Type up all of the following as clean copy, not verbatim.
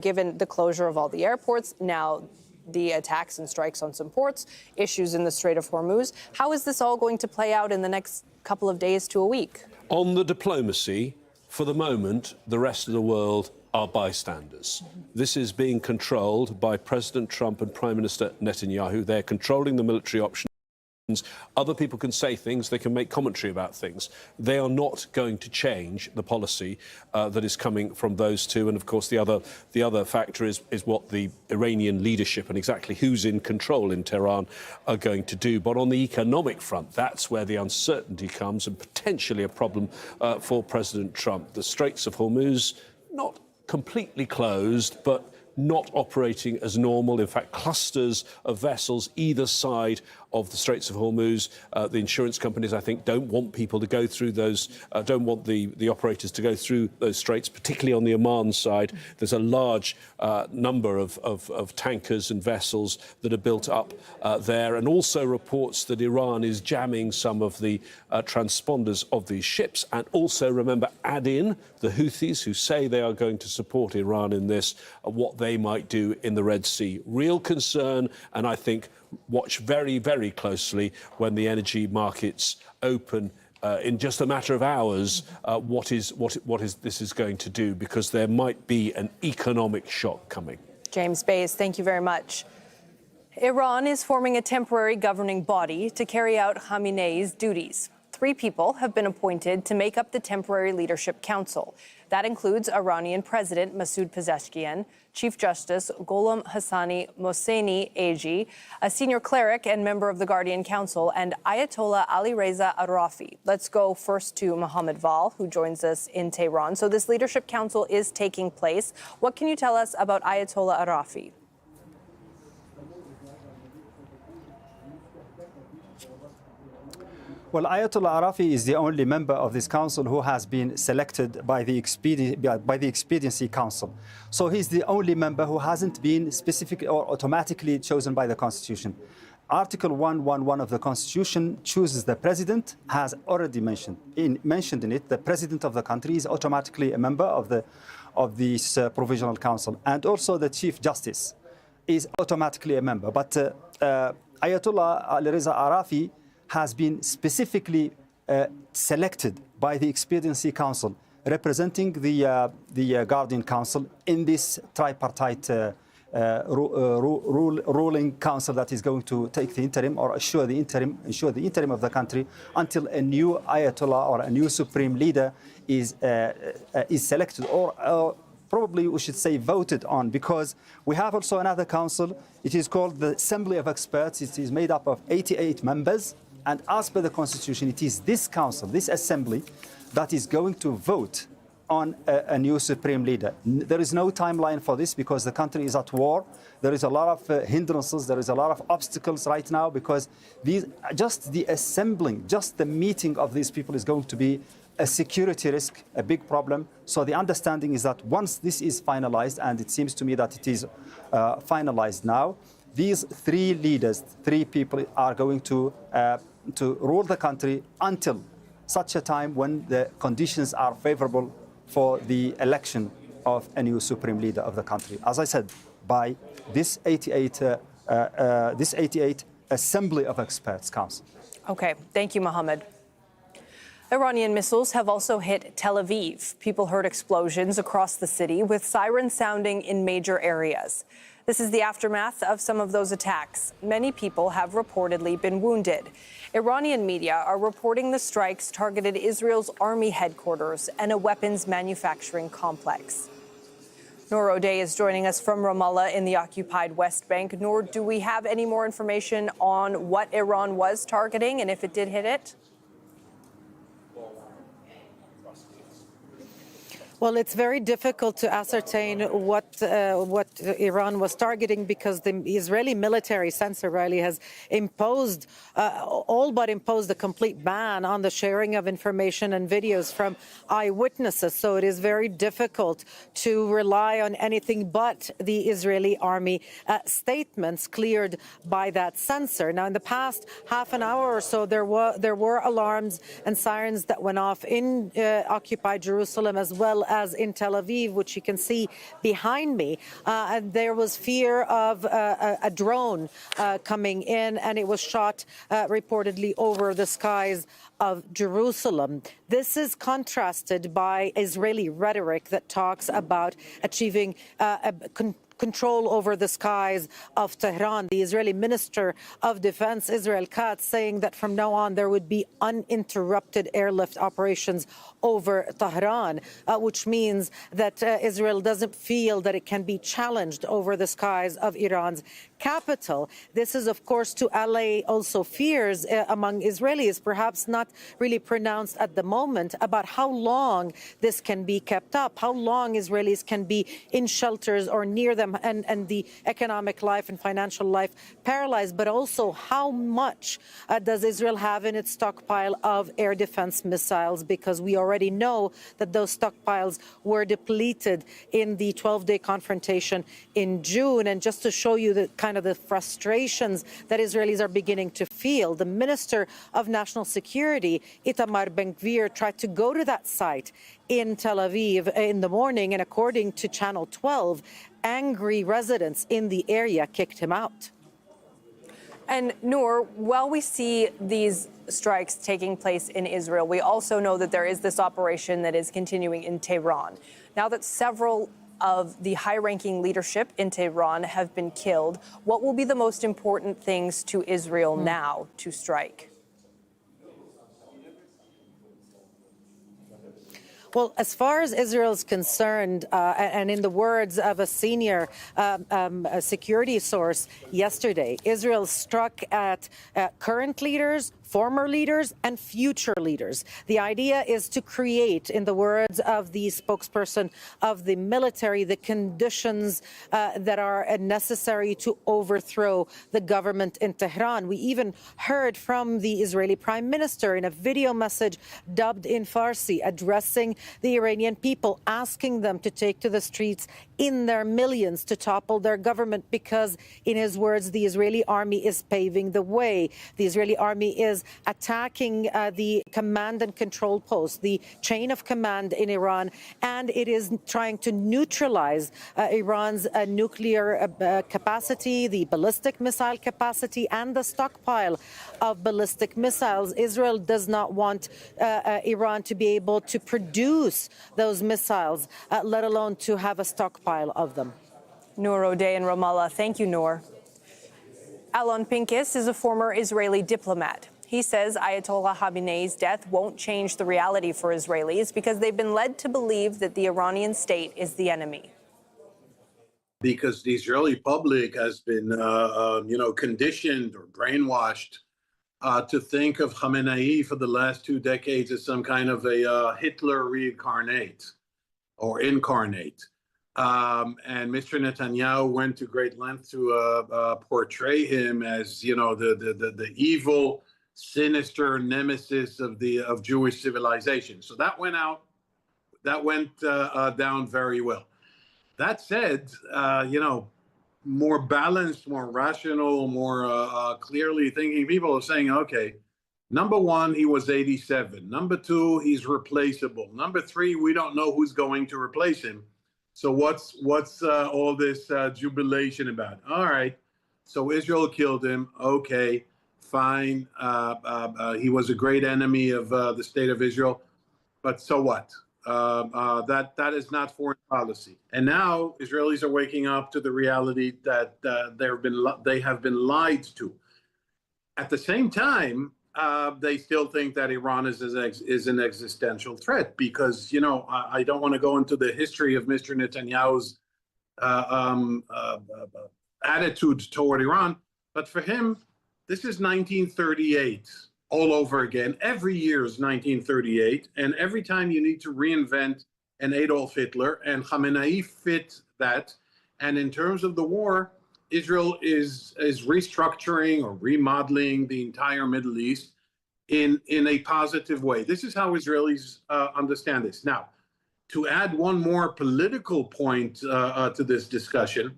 given the closure of all the airports, now the attacks and strikes on some ports, issues in the Strait of Hormuz. How is this all going to play out in the next couple of days to a week? On the diplomacy, for the moment, the rest of the world are bystanders. This is being controlled by President Trump and Prime Minister Netanyahu. They're controlling the military options. Other people can say things, they can make commentary about things. They are not going to change the policy that is coming from those two. And of course, the other factor is what the Iranian leadership and exactly who's in control in Tehran are going to do. But on the economic front, that's where the uncertainty comes and potentially a problem for President Trump. The Straits of Hormuz, not completely closed, but not operating as normal. In fact, clusters of vessels either side of the Straits of Hormuz. The insurance companies, I think, don't want people to go through those, don't want the operators to go through those straits, particularly on the Oman side. There's a large number of tankers and vessels that are built up there, and also reports that Iran is jamming some of the transponders of these ships. And also, remember, add in the Houthis, who say they are going to support Iran in this, what they might do in the Red Sea. Real concern, and I think watch very, very closely when the energy markets open in just a matter of hours, what this is going to do, because there might be an economic shock coming. James Bays, thank you very much. Iran is forming a temporary governing body to carry out Khamenei's duties. 3 people have been appointed to make up the Temporary Leadership Council. That includes Iranian President Masoud Pezeshkian, Chief Justice Gholam Hassani Mohseni Ag, a senior cleric and member of the Guardian Council, and Ayatollah Ali Reza Arafi. Let's go first to Mohammed Val, who joins us in Tehran. So this Leadership Council is taking place. What can you tell us about Ayatollah Arafi? Well, Ayatollah Arafi is the only member of this council who has been selected by the Expediency Council. So he's the only member who hasn't been specifically or automatically chosen by the Constitution. Article 111 of the Constitution chooses the president, has already mentioned in it, the president of the country is automatically a member of this provisional council, and also the Chief Justice is automatically a member. But Ayatollah Ali Reza Arafi has been specifically selected by the Expediency Council, representing the Guardian Council in this tripartite ruling council that is going to take the interim or ensure the interim of the country until a new Ayatollah or a new supreme leader is selected, or probably we should say voted on, because we have also another council. It is called the Assembly of Experts. It is made up of 88 members. And as per the Constitution, it is this council, this assembly, that is going to vote on a new supreme leader. There is no timeline for this because the country is at war. There is a lot of hindrances. There is a lot of obstacles right now because just the assembling, just the meeting of these people is going to be a security risk, a big problem. So the understanding is that once this is finalized, and it seems to me that it is finalized now, these 3 leaders, 3 people are going to rule the country until such a time when the conditions are favorable for the election of a new supreme leader of the country. As I said, by this 88 Assembly of Experts Council. Okay, thank you, Mohammed. Iranian missiles have also hit Tel Aviv. People heard explosions across the city with sirens sounding in major areas. This is the aftermath of some of those attacks. Many people have reportedly been wounded. Iranian media are reporting the strikes targeted Israel's army headquarters and a weapons manufacturing complex. Noor O'Day is joining us from Ramallah in the occupied West Bank. Noor, do we have any more information on what Iran was targeting and if it did hit it? Well, it's very difficult to ascertain what Iran was targeting because the Israeli military, since Israeli has imposed, all but imposed a complete ban on the sharing of information and videos from eyewitnesses. So it is very difficult to rely on anything but the Israeli army statements cleared by that censor. Now, in the past half an hour or so, there were alarms and sirens that went off in occupied Jerusalem as well as in Tel Aviv, which you can see behind me. There was fear of a drone coming in, and it was shot reportedly over the skies of Jerusalem. This is contrasted by Israeli rhetoric that talks about achieving control over the skies of Tehran. The Israeli Minister of Defense, Israel Katz, saying that from now on there would be uninterrupted airlift operations over Tehran, which means that Israel doesn't feel that it can be challenged over the skies of Iran's capital. This is, of course, to allay also fears among Israelis, perhaps not really pronounced at the moment, about how long this can be kept up, how long Israelis can be in shelters or near them, and the economic life and financial life paralyzed, but also how much does Israel have in its stockpile of air defense missiles, because we already know that those stockpiles were depleted in the 12-day confrontation in June. And just to show you the kind of the frustrations that Israelis are beginning to feel, the Minister of National Security, Itamar Ben-Gvir, tried to go to that site in Tel Aviv in the morning, and according to Channel 12, angry residents in the area kicked him out. And Noor, while we see these strikes taking place in Israel, we also know that there is this operation that is continuing in Tehran. Now that several of the high-ranking leadership in Tehran have been killed, what will be the most important things to Israel now to strike? Well, as far as Israel is concerned, and in the words of a senior security source yesterday, Israel struck at current leaders, former leaders, and future leaders. The idea is to create, in the words of the spokesperson of the military, the conditions that are necessary to overthrow the government in Tehran. We even heard from the Israeli Prime Minister in a video message dubbed in Farsi, addressing the Iranian people, asking them to take to the streets in their millions to topple their government, because, in his words, the Israeli army is paving the way. The Israeli army is attacking the command and control posts, the chain of command in Iran, and it is trying to neutralize Iran's nuclear capacity, the ballistic missile capacity, and the stockpile of ballistic missiles. Israel does not want Iran to be able to produce those missiles, let alone to have a stockpile of them. Noor O'Day in Ramallah. Thank you, Noor. Alon Pincus is a former Israeli diplomat. He says Ayatollah Khamenei's death won't change the reality for Israelis because they've been led to believe that the Iranian state is the enemy. Because the Israeli public has been, conditioned or brainwashed to think of Khamenei for the last 2 decades as some kind of a Hitler reincarnate or incarnate. And Mr. Netanyahu went to great lengths to portray him as, the evil, sinister nemesis of Jewish civilization. So that went down very well. That said, more balanced, more rational, more clearly thinking people are saying, okay, number one, he was 87. Number two, he's replaceable. Number three, we don't know who's going to replace him. So what's all this jubilation about? All right, so Israel killed him. Okay, fine. He was a great enemy of the state of Israel, but so what? That is not foreign policy. And now Israelis are waking up to the reality that they have been lied to. At the same time, they still think that Iran is an existential threat because, I don't want to go into the history of Mr. Netanyahu's attitude toward Iran, but for him, this is 1938 all over again. Every year is 1938, and every time you need to reinvent an Adolf Hitler, and Khamenei fit that. And in terms of the war, Israel is restructuring or remodeling the entire Middle East in a positive way. This is how Israelis understand this. Now, to add one more political point to this discussion,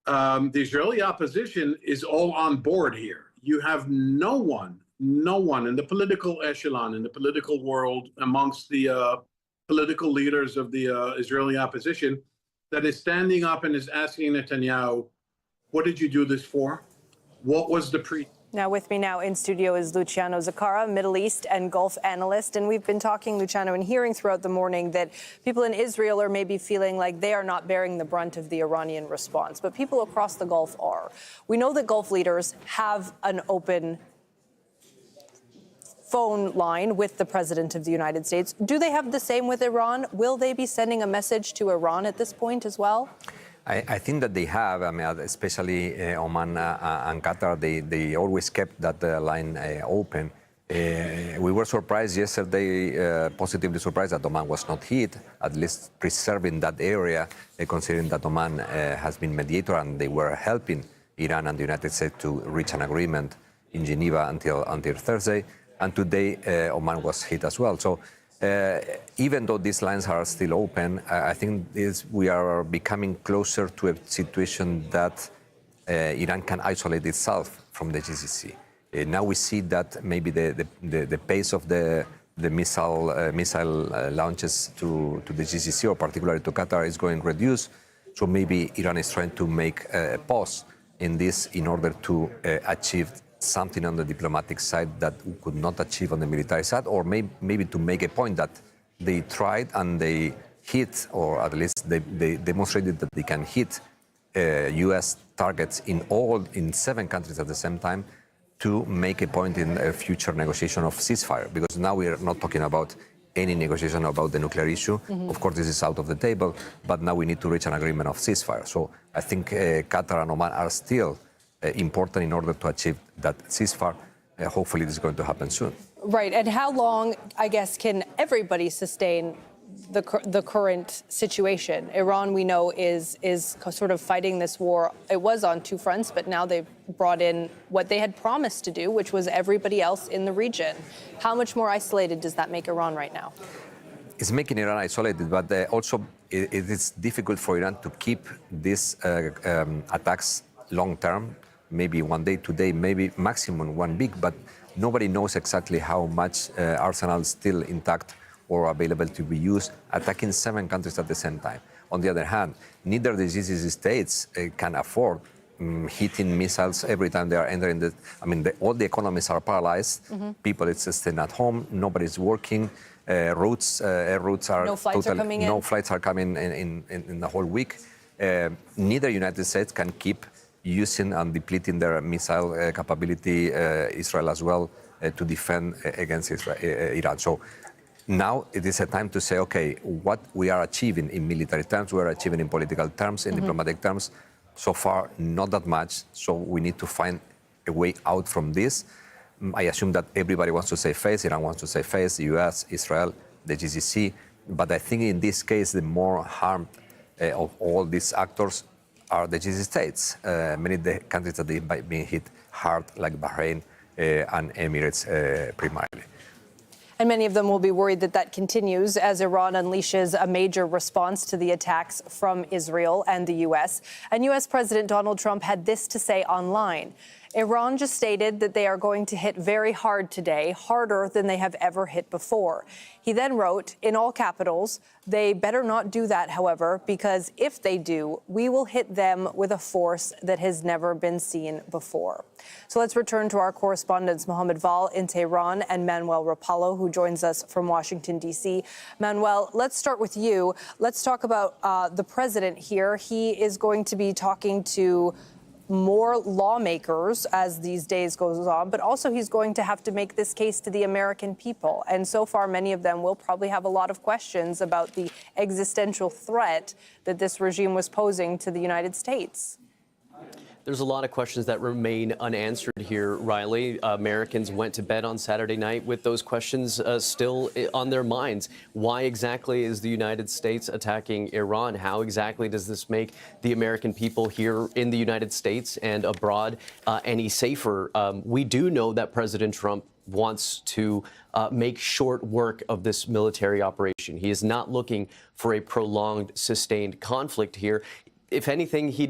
the Israeli opposition is all on board here. You have no one in the political echelon, in the political world, amongst the political leaders of the Israeli opposition that is standing up and is asking Netanyahu, what did you do this for? What was the Now with me now in studio is Luciano Zaccara, Middle East and Gulf analyst. And we've been talking, Luciano, and hearing throughout the morning that people in Israel are maybe feeling like they are not bearing the brunt of the Iranian response, but people across the Gulf are. We know that Gulf leaders have an open phone line with the President of the United States. Do they have the same with Iran? Will they be sending a message to Iran at this point as well? I think that they have, I mean, especially Oman and Qatar, they always kept that line open. We were surprised yesterday, positively surprised that Oman was not hit, at least preserving that area, considering that Oman has been mediator and they were helping Iran and the United States to reach an agreement in Geneva until Thursday. And today, Oman was hit as well. So even though these lines are still open, I think we are becoming closer to a situation that Iran can isolate itself from the GCC. Now we see that maybe the pace of the missile launches to the GCC, or particularly to Qatar, is going reduced. So maybe Iran is trying to make a pause in this in order to achieve something on the diplomatic side that we could not achieve on the military side, or maybe to make a point that they tried and they hit, or at least they demonstrated that they can hit U.S. targets in 7 countries at the same time, to make a point in a future negotiation of ceasefire. Because now we are not talking about any negotiation about the nuclear issue. Mm-hmm. Of course, this is out of the table, but now we need to reach an agreement of ceasefire. So I think Qatar and Oman are still important in order to achieve that ceasefire. Hopefully, this is going to happen soon. Right. And how long, I guess, can everybody sustain the current situation? Iran, we know, is sort of fighting this war. It was on 2 fronts, but now they've brought in what they had promised to do, which was everybody else in the region. How much more isolated does that make Iran right now? It's making Iran isolated, but also it is difficult for Iran to keep these attacks long term. Maybe 1 day, 2 days, maybe maximum 1 week, but nobody knows exactly how much arsenal is still intact or available to be used, attacking 7 countries at the same time. On the other hand, neither the GCC states can afford hitting missiles every time they are entering the. I mean, all the economies are paralyzed. Mm-hmm. People is staying at home. Nobody's working. Air routes are no flights are coming in. No flights are coming in the whole week. Neither United States can keep using and depleting their missile capability, Israel as well, to defend against Iran. So now it is a time to say, okay, what we are achieving in military terms, we are achieving in political terms, in diplomatic terms. So far, not that much. So we need to find a way out from this. I assume that everybody wants to save face. Iran wants to save face, the US, Israel, the GCC. But I think in this case, the more harmed of all these actors are the GCC states. Many of the countries that have been hit hard, like Bahrain and Emirates primarily. And many of them will be worried that that continues as Iran unleashes a major response to the attacks from Israel and the U.S. And U.S. President Donald Trump had this to say online. Iran just stated that they are going to hit very hard today, harder than they have ever hit before. He then wrote, in all capitals, they better not do that, however, because if they do, we will hit them with a force that has never been seen before. So let's return to our correspondents, Mohammed Val in Tehran and Manuel Rapallo, who joins us from Washington, D.C. Manuel, let's start with you. Let's talk about the president here. He is going to be talking to more lawmakers as these days goes on, but also he's going to have to make this case to the American people. And so far, many of them will probably have a lot of questions about the existential threat that this regime was posing to the United States. There's a lot of questions that remain unanswered here, Riley. Americans went to bed on Saturday night with those questions still on their minds. Why exactly is the United States attacking Iran? How exactly does this make the American people here in the United States and abroad any safer? We do know that President Trump wants to make short work of this military operation. He is not looking for a prolonged, sustained conflict here. if anything, he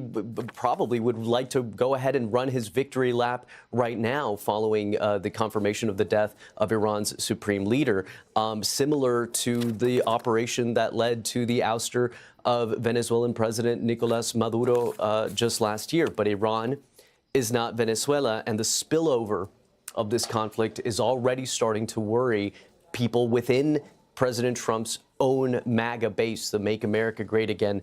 probably would like to go ahead and run his victory lap right now following the confirmation of the death of Iran's supreme leader, similar to the operation that led to the ouster of Venezuelan President Nicolas Maduro just last year. But Iran is not Venezuela, and the spillover of this conflict is already starting to worry people within President Trump's own MAGA base, the Make America Great Again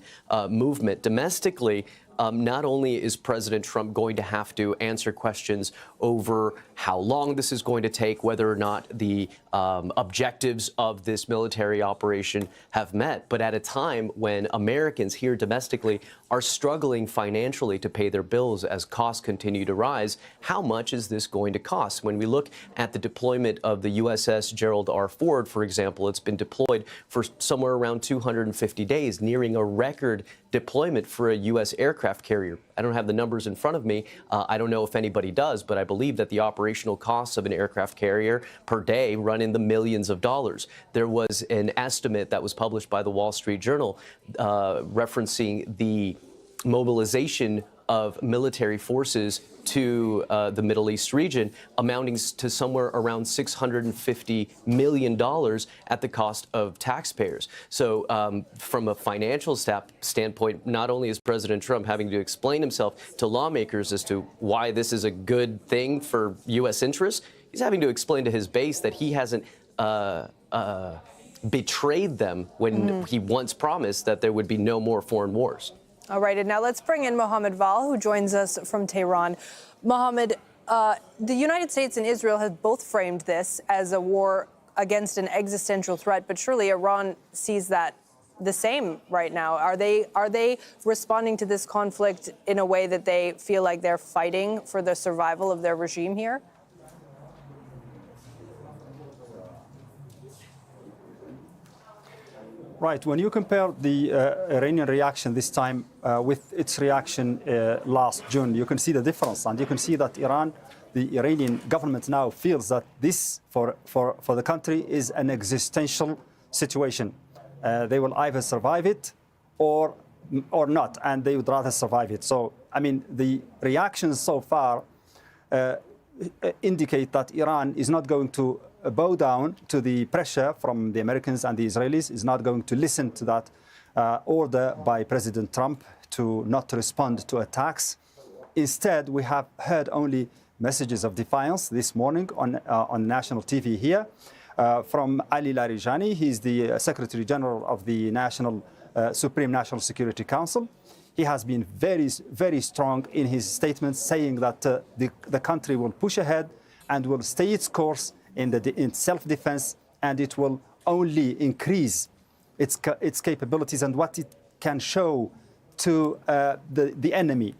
movement. Domestically, not only is President Trump going to have to answer questions over how long this is going to take, whether or not the objectives of this military operation have met, but at a time when Americans here domestically are struggling financially to pay their bills as costs continue to rise, how much is this going to cost? When we look at the deployment of the USS Gerald R. Ford, for example, it's been deployed for somewhere around 250 days, nearing a record deployment for a U.S. aircraft carrier. I don't have the numbers in front of me. I don't know if anybody does, but I believe that the operational costs of an aircraft carrier per day run in the millions of dollars. There was an estimate that was published by the Wall Street Journal referencing the mobilization of military forces to the Middle East region, amounting to somewhere around $650 million at the cost of taxpayers. So from a financial standpoint, not only is President Trump having to explain himself to lawmakers as to why this is a good thing for U.S. interests, he's having to explain to his base that he hasn't betrayed them when he once promised that there would be no more foreign wars. All right, and now let's bring in Mohammed Val, who joins us from Tehran. Mohammed, the United States and Israel have both framed this as a war against an existential threat, but surely Iran sees that the same right now. Are they responding to this conflict in a way that they feel like they're fighting for the survival of their regime here? Right. When you compare the Iranian reaction this time with its reaction last June, you can see the difference. And you can see that the Iranian government now feels that this, for the country, is an existential situation. They will either survive it or not, and they would rather survive it. So, I mean, the reactions so far indicate that Iran is not going to bow down to the pressure from the Americans and the Israelis, is not going to listen to that order by President Trump to not respond to attacks. Instead, we have heard only messages of defiance this morning on national TV here from Ali Larijani. He's the Secretary General of the Supreme National Security Council. He has been very, very strong in his statements, saying that the country will push ahead and will stay its course in self-defense, and it will only increase its capabilities and what it can show to the enemy.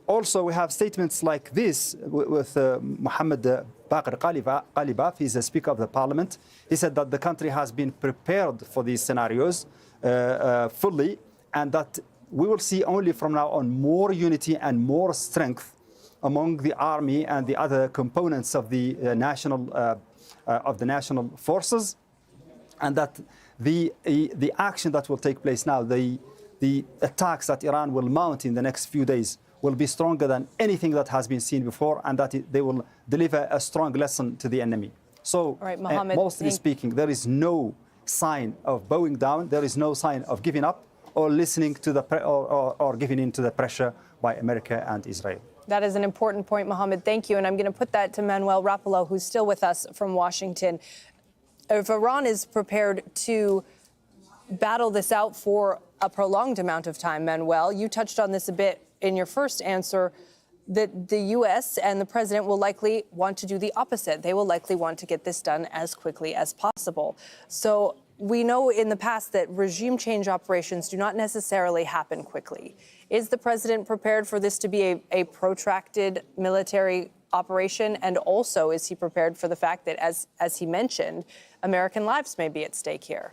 Also, we have statements like this with Mohammed Baqir Qalibaf. He's the Speaker of the Parliament. He said that the country has been prepared for these scenarios fully, and that we will see only from now on more unity and more strength among the army and the other components of the national forces, and that the action that will take place now, the attacks that Iran will mount in the next few days, will be stronger than anything that has been seen before, and that they will deliver a strong lesson to the enemy. So, right, Mohammed, mostly speaking, there is no sign of bowing down. There is no sign of giving up or listening to or giving in to the pressure by America and Israel. That is an important point, Mohammed. Thank you. And I'm going to put that to Manuel Rapallo, who's still with us from Washington. If Iran is prepared to battle this out for a prolonged amount of time, Manuel, you touched on this a bit in your first answer, that the U.S. and the president will likely want to do the opposite. They will likely want to get this done as quickly as possible. So we know in the past that regime change operations do not necessarily happen quickly. Is the president prepared for this to be a protracted military operation? And also, is he prepared for the fact that, as he mentioned, American lives may be at stake here?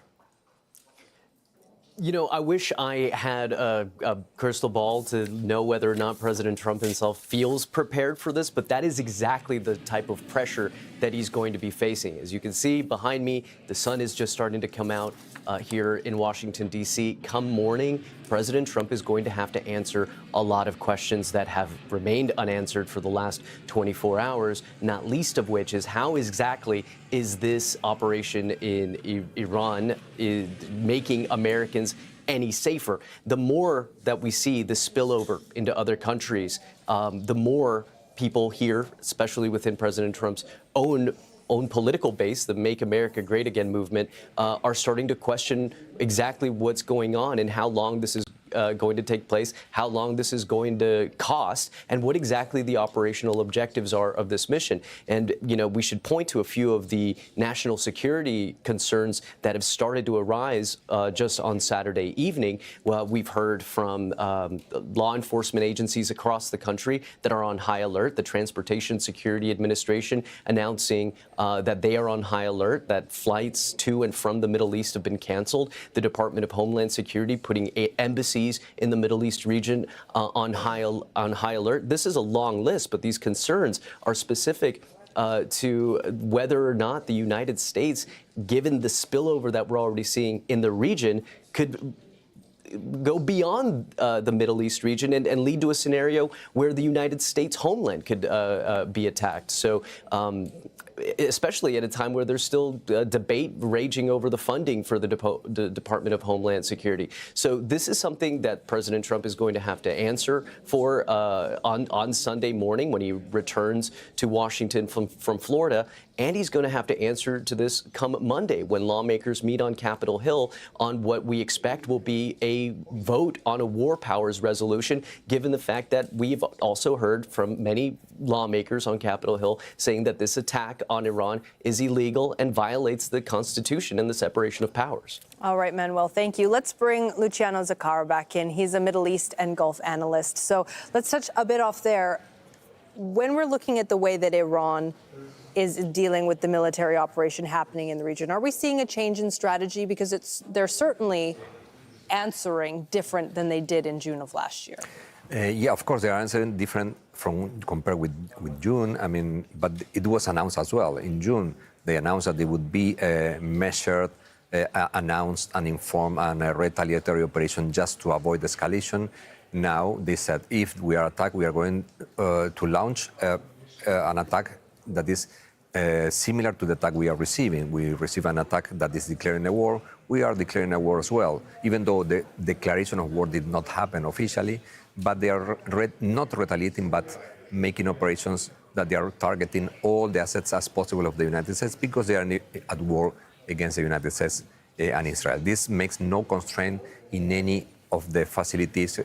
You know, I wish I had a crystal ball to know whether or not President Trump himself feels prepared for this, but that is exactly the type of pressure that he's going to be facing. As you can see behind me, the sun is just starting to come out here in Washington, D.C. Come morning, President Trump is going to have to answer a lot of questions that have remained unanswered for the last 24 hours, not least of which is how exactly is this operation in Iran making Americans any safer? The more that we see the spillover into other countries, the more people here, especially within President Trump's own political base, the Make America Great Again movement, are starting to question exactly what's going on and how long this is going to take place, how long this is going to cost, and what exactly the operational objectives are of this mission. And, you know, we should point to a few of the national security concerns that have started to arise just on Saturday evening. Well, we've heard from law enforcement agencies across the country that are on high alert. The Transportation Security Administration announcing that they are on high alert, that flights to and from the Middle East have been canceled. The Department of Homeland Security putting embassies in the Middle East region on high alert. This is a long list, but these concerns are specific to whether or not the United States, given the spillover that we're already seeing in the region, could go beyond the Middle East region and lead to a scenario where the United States homeland could be attacked. So especially at a time where there's still a debate raging over the funding for the Department of Homeland Security. So this is something that President Trump is going to have to answer for on Sunday morning when he returns to Washington from Florida. And he's going to have to answer to this come Monday when lawmakers meet on Capitol Hill on what we expect will be a vote on a war powers resolution, given the fact that we've also heard from many lawmakers on Capitol Hill saying that this attack on Iran is illegal and violates the Constitution and the separation of powers. All right, Manuel, thank you. Let's bring Luciano Zaccara back in. He's a Middle East and Gulf analyst. So let's touch a bit off there. When we're looking at the way that Iran is dealing with the military operation happening in the region, are we seeing a change in strategy? Because they're certainly answering different than they did in June of last year. Yeah, of course, they are answering different from compared with June. I mean, but it was announced as well. In June, they announced that there would be a measured, announced and informed and a retaliatory operation just to avoid escalation. Now, they said, if we are attacked, we are going to launch an attack that is similar to the attack we are receiving. We receive an attack that is declaring a war. We are declaring a war as well, even though the declaration of war did not happen officially. But they are not retaliating, but making operations that they are targeting all the assets as possible of the United States because they are at war against the United States and Israel. This makes no constraint in any of the facilities,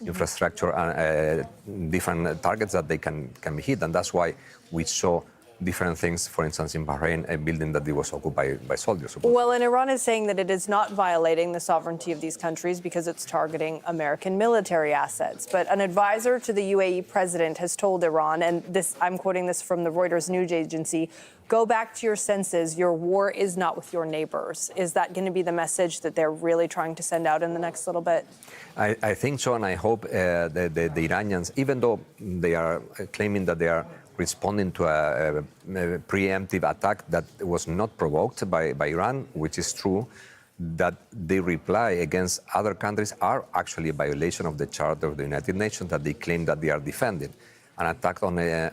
infrastructure, and different targets that they can be hit. And that's why we saw different things, for instance, in Bahrain, a building that was occupied by soldiers. Well, and Iran is saying that it is not violating the sovereignty of these countries because it's targeting American military assets. But an advisor to the UAE president has told Iran, and this, I'm quoting this from the Reuters news agency, go back to your senses. Your war is not with your neighbors. Is that going to be the message that they're really trying to send out in the next little bit? I think so, and I hope the Iranians, even though they are claiming that they are responding to a preemptive attack that was not provoked by Iran, which is true, that the reply against other countries are actually a violation of the Charter of the United Nations that they claim that they are defending. An attack on a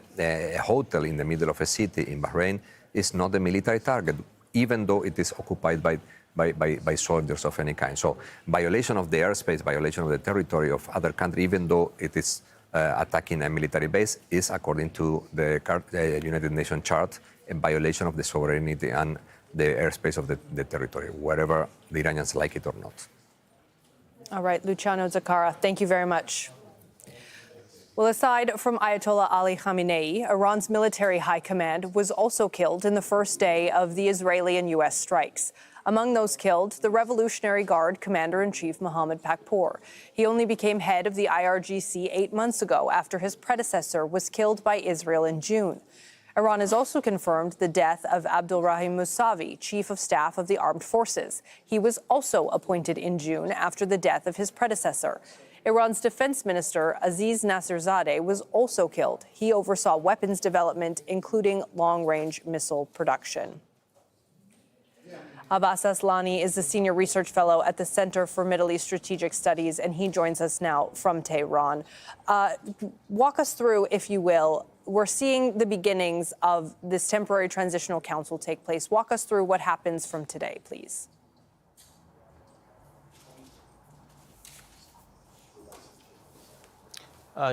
hotel in the middle of a city in Bahrain is not a military target, even though it is occupied by soldiers of any kind. So violation of the airspace, violation of the territory of other countries, even though it is attacking a military base, is, according to the United Nations Chart, a violation of the sovereignty and the airspace of the territory, wherever the Iranians like it or not. All right, Luciano Zaccara, thank you very much. Well, aside from Ayatollah Ali Khamenei, Iran's military high command was also killed in the first day of the Israeli and U.S. strikes. Among those killed, the Revolutionary Guard Commander-in-Chief Mohammad Pakpour. He only became head of the IRGC 8 months ago after his predecessor was killed by Israel in June. Iran has also confirmed the death of Abdulrahim Mousavi, Chief of Staff of the Armed Forces. He was also appointed in June after the death of his predecessor. Iran's defense minister, Aziz Nasirzadeh, was also killed. He oversaw weapons development, including long-range missile production. Abbas Aslani is the Senior Research Fellow at the Center for Middle East Strategic Studies, and he joins us now from Tehran. Walk us through, if you will. We're seeing the beginnings of this temporary transitional council take place. Walk us through what happens from today, please.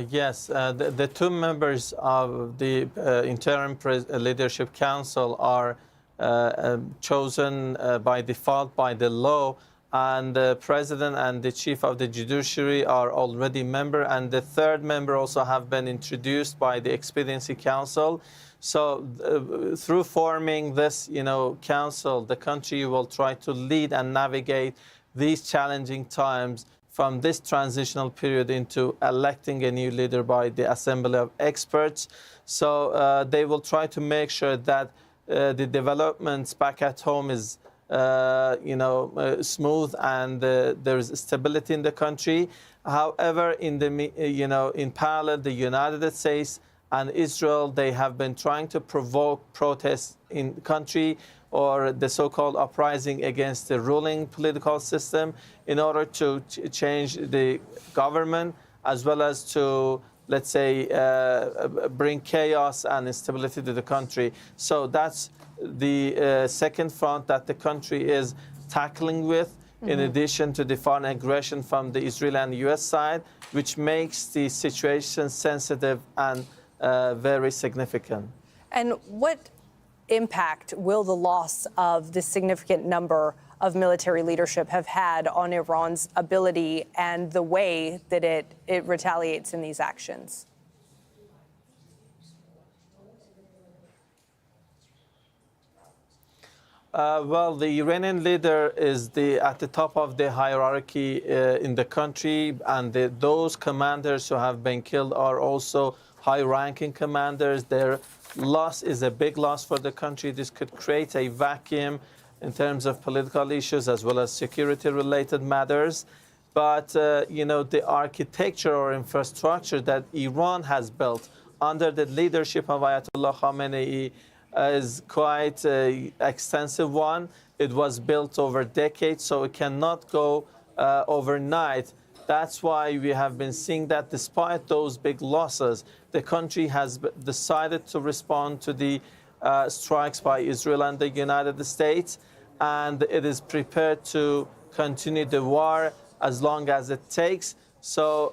Yes, the two members of the Interim Leadership Council are chosen by default by the law, and the President and the Chief of the Judiciary are already members, and the third member also have been introduced by the Expediency Council. So through forming this, council, the country will try to lead and navigate these challenging times from this transitional period into electing a new leader by the Assembly of Experts. So they will try to make sure that the developments back at home is, smooth and there is stability in the country. However, in parallel, the United States and Israel, they have been trying to provoke protests in the country or the so-called uprising against the ruling political system in order to change the government, as well as to, let's say, bring chaos and instability to the country. So that's the second front that the country is tackling with, in addition to the foreign aggression from the Israeli and U.S. side, which makes the situation sensitive and very significant. And what impact will the loss of this significant number of military leadership have had on Iran's ability and the way that it retaliates in these actions? Well, the Iranian leader is at the top of the hierarchy in the country, and those commanders who have been killed are also high-ranking commanders. Their loss is a big loss for the country. This could create a vacuum in terms of political issues as well as security-related matters. But, the architecture or infrastructure that Iran has built under the leadership of Ayatollah Khamenei is quite an extensive one. It was built over decades, so it cannot go overnight. That's why we have been seeing that despite those big losses, the country has decided to respond to the strikes by Israel and the United States, and it is prepared to continue the war as long as it takes. So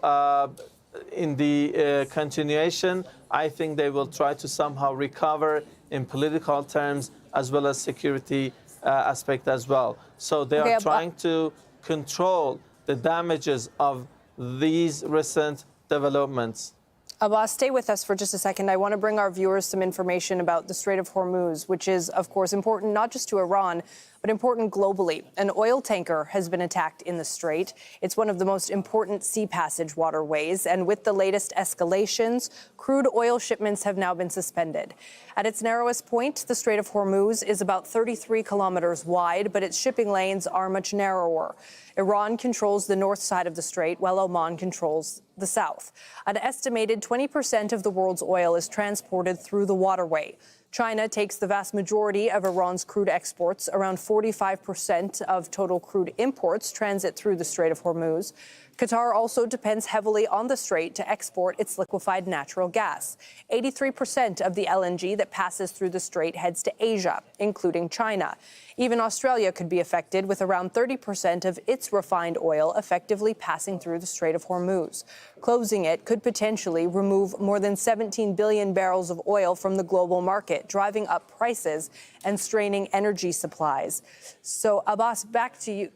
in the continuation, I think they will try to somehow recover in political terms as well as security aspect as well. So they are trying to control the damages of these recent developments. Abbas, stay with us for just a second. I want to bring our viewers some information about the Strait of Hormuz, which is, of course, important not just to Iran, but important globally. An oil tanker has been attacked in the strait. It's one of the most important sea passage waterways. And with the latest escalations, crude oil shipments have now been suspended. At its narrowest point, the Strait of Hormuz is about 33 kilometers wide, but its shipping lanes are much narrower. Iran controls the north side of the strait, while Oman controls the south. An estimated 20% of the world's oil is transported through the waterway. China takes the vast majority of Iran's crude exports. Around 45% of total crude imports transit through the Strait of Hormuz. Qatar also depends heavily on the strait to export its liquefied natural gas. 83% of the LNG that passes through the strait heads to Asia, including China. Even Australia could be affected, with around 30% of its refined oil effectively passing through the Strait of Hormuz. Closing it could potentially remove more than 17 billion barrels of oil from the global market, driving up prices and straining energy supplies. So, Abbas, back to you.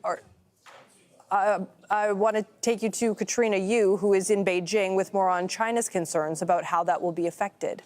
I want to take you to Katrina Yu, who is in Beijing, with more on China's concerns about how that will be affected.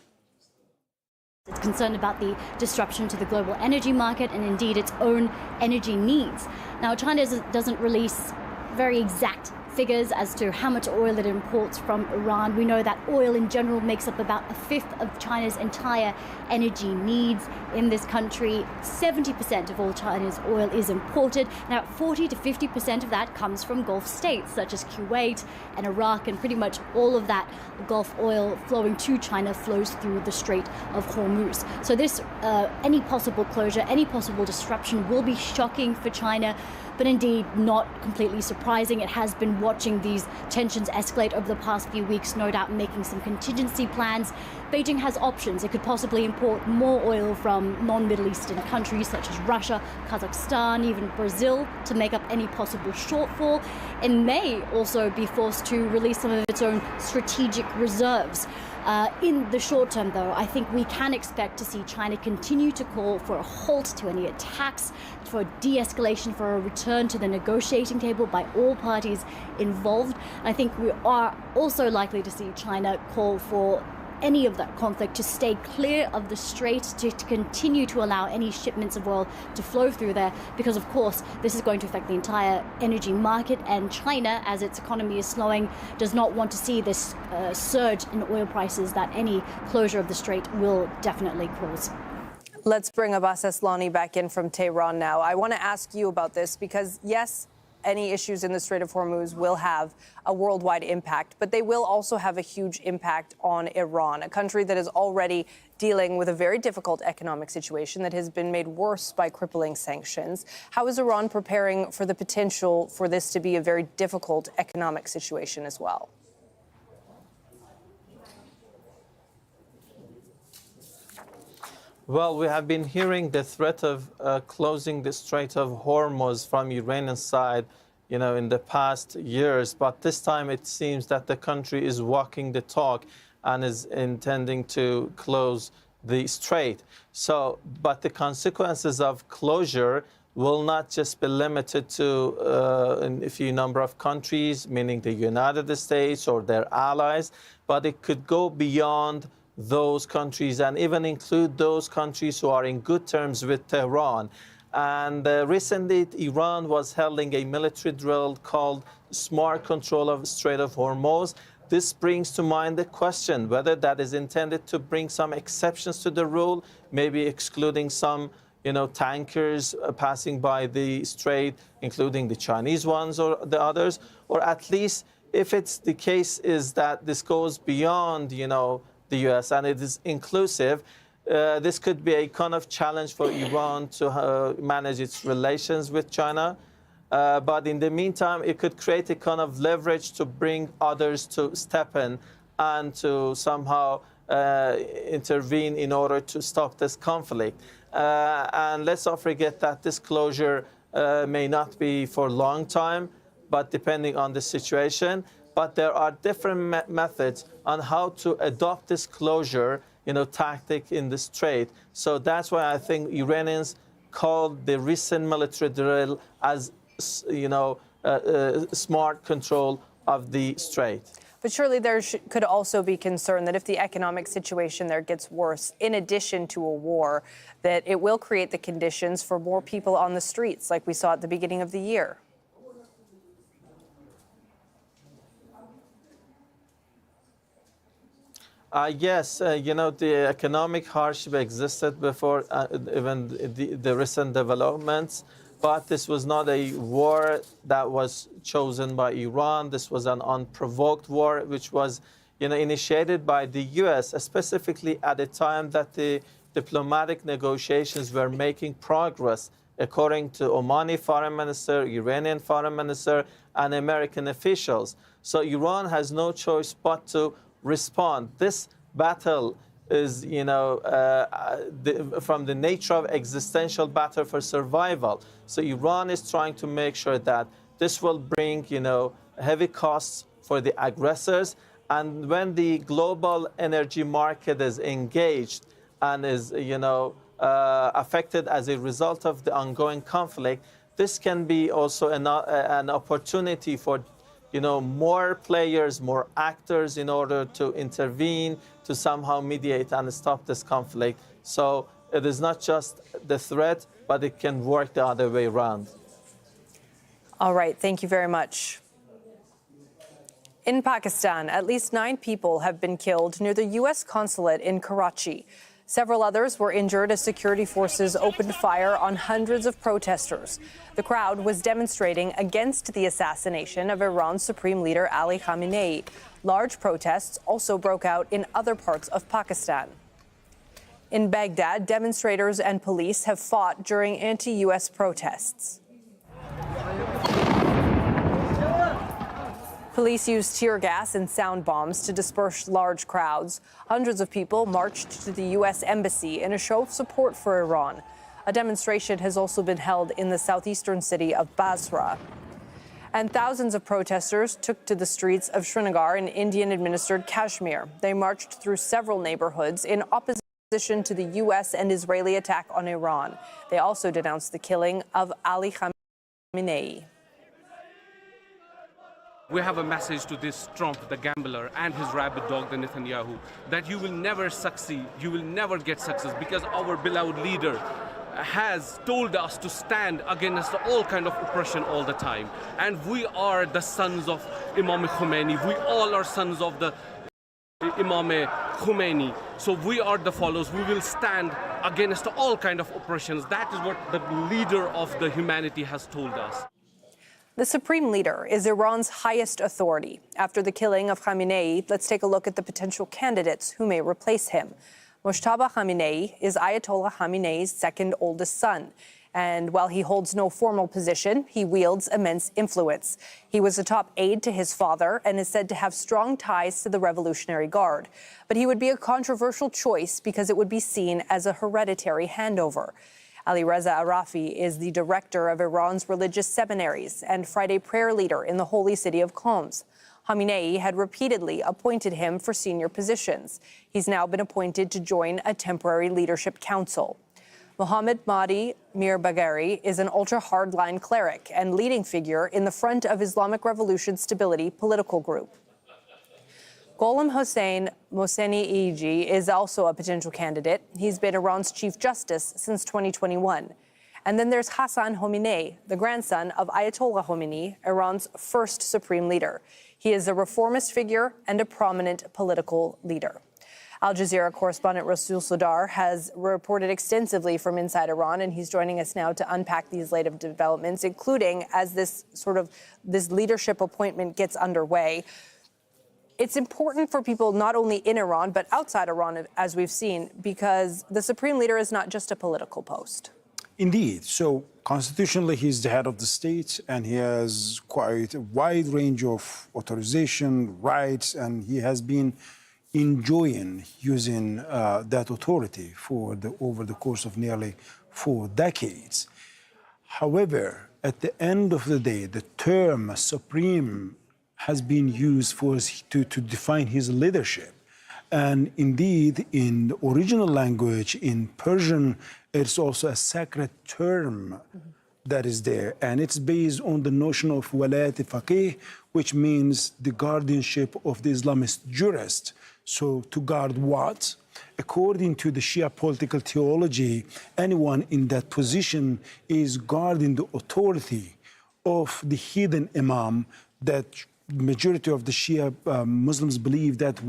It's concerned about the disruption to the global energy market and indeed its own energy needs. Now, China doesn't release very exact figures as to how much oil it imports from Iran. We know that oil in general makes up about a fifth of China's entire energy needs in this country. 70% of all China's oil is imported. Now, 40 to 50% of that comes from Gulf states such as Kuwait and Iraq, and pretty much all of that Gulf oil flowing to China flows through the Strait of Hormuz. So this, any possible closure, any possible disruption will be shocking for China, but indeed not completely surprising. It has been watching these tensions escalate over the past few weeks, no doubt making some contingency plans. Beijing has options. It could possibly import more oil from non-Middle Eastern countries such as Russia, Kazakhstan, even Brazil to make up any possible shortfall. It may also be forced to release some of its own strategic reserves. In the short term, though, I think we can expect to see China continue to call for a halt to any attacks, for de-escalation, for a return to the negotiating table by all parties involved. I think we are also likely to see China call for any of that conflict to stay clear of the strait, to continue to allow any shipments of oil to flow through there, because of course this is going to affect the entire energy market, and China, as its economy is slowing, does not want to see this surge in oil prices that any closure of the strait will definitely cause. Let's bring Abbas Eslani back in from Tehran now. I want to ask you about this because, yes, any issues in the Strait of Hormuz will have a worldwide impact, but they will also have a huge impact on Iran, a country that is already dealing with a very difficult economic situation that has been made worse by crippling sanctions. How is Iran preparing for the potential for this to be a very difficult economic situation as well? Well, we have been hearing the threat of closing the Strait of Hormuz from Iranian side, in the past years. But this time it seems that the country is walking the talk and is intending to close the strait. But the consequences of closure will not just be limited to a few number of countries, meaning the United States or their allies, but it could go beyond those countries and even include those countries who are in good terms with Tehran. And recently, Iran was holding a military drill called Smart Control of Strait of Hormuz. This brings to mind the question whether that is intended to bring some exceptions to the rule, maybe excluding some tankers passing by the strait, including the Chinese ones or the others, or at least if it's the case is that this goes beyond, the U.S. and it is inclusive, this could be a kind of challenge for Iran to manage its relations with China. But in the meantime, it could create a kind of leverage to bring others to step in and to somehow intervene in order to stop this conflict. And let's not forget that this closure may not be for a long time, but depending on the situation. But there are different methods on how to adopt this closure, tactic in the strait. So that's why I think Iranians called the recent military drill as, smart control of the strait. But surely there could also be concern that if the economic situation there gets worse, in addition to a war, that it will create the conditions for more people on the streets, like we saw at the beginning of the year. Yes, the economic hardship existed before even the recent developments, but this was not a war that was chosen by Iran. This was an unprovoked war, which was, initiated by the U.S., specifically at a time that the diplomatic negotiations were making progress, according to Omani foreign minister, Iranian foreign minister, and American officials. So Iran has no choice but to respond. This battle is, from the nature of existential battle for survival. So Iran is trying to make sure that this will bring, heavy costs for the aggressors. And when the global energy market is engaged and is, affected as a result of the ongoing conflict, this can be also an opportunity for more players, more actors in order to intervene, to somehow mediate and stop this conflict. So it is not just the threat, but it can work the other way around. All right. Thank you very much. In Pakistan, at least 9 people have been killed near the U.S. consulate in Karachi. Several others were injured as security forces opened fire on hundreds of protesters. The crowd was demonstrating against the assassination of Iran's supreme leader Ali Khamenei. Large protests also broke out in other parts of Pakistan. In Baghdad, demonstrators and police have fought during anti-U.S. protests. Police used tear gas and sound bombs to disperse large crowds. Hundreds of people marched to the U.S. embassy in a show of support for Iran. A demonstration has also been held in the southeastern city of Basra. And thousands of protesters took to the streets of Srinagar in Indian-administered Kashmir. They marched through several neighborhoods in opposition to the U.S. and Israeli attack on Iran. They also denounced the killing of Ali Khamenei. We have a message to this Trump, the gambler, and his rabid dog, the Netanyahu, that you will never succeed, you will never get success, because our beloved leader has told us to stand against all kind of oppression all the time. And we are the sons of Imam Khomeini. We all are sons of the Imam Khomeini. So we are the followers. We will stand against all kind of oppressions. That is what the leader of the humanity has told us. The supreme leader is Iran's highest authority. After the killing of Khamenei, let's take a look at the potential candidates who may replace him. Mojtaba Khamenei is Ayatollah Khamenei's second oldest son. And while he holds no formal position, he wields immense influence. He was a top aide to his father and is said to have strong ties to the Revolutionary Guard. But he would be a controversial choice because it would be seen as a hereditary handover. Ali Reza Arafi is the director of Iran's religious seminaries and Friday prayer leader in the holy city of Qom. Khamenei had repeatedly appointed him for senior positions. He's now been appointed to join a temporary leadership council. Mohammad Mahdi Mirbagheri is an ultra-hardline cleric and leading figure in the Front of Islamic Revolution Stability political group. Gholam Hossein Mohseni-Iji is also a potential candidate. He's been Iran's chief justice since 2021. And then there's Hassan Khamenei, the grandson of Ayatollah Khomeini, Iran's first supreme leader. He is a reformist figure and a prominent political leader. Al Jazeera correspondent Rasul Sodar has reported extensively from inside Iran, and he's joining us now to unpack these latest developments, including as this leadership appointment gets underway. It's important for people not only in Iran, but outside Iran, as we've seen, because the supreme leader is not just a political post. Indeed. So constitutionally, he's the head of the state, and he has quite a wide range of authorization, rights, and he has been enjoying using that authority over the course of nearly 4 decades. However, at the end of the day, the term supreme has been used to define his leadership. And indeed, in the original language, in Persian, it's also a sacred term that is there. And it's based on the notion of walayat-e-faqih, which means the guardianship of the Islamist jurist. So to guard what? According to the Shia political theology, anyone in that position is guarding the authority of the hidden imam that majority of the Shia Muslims believe that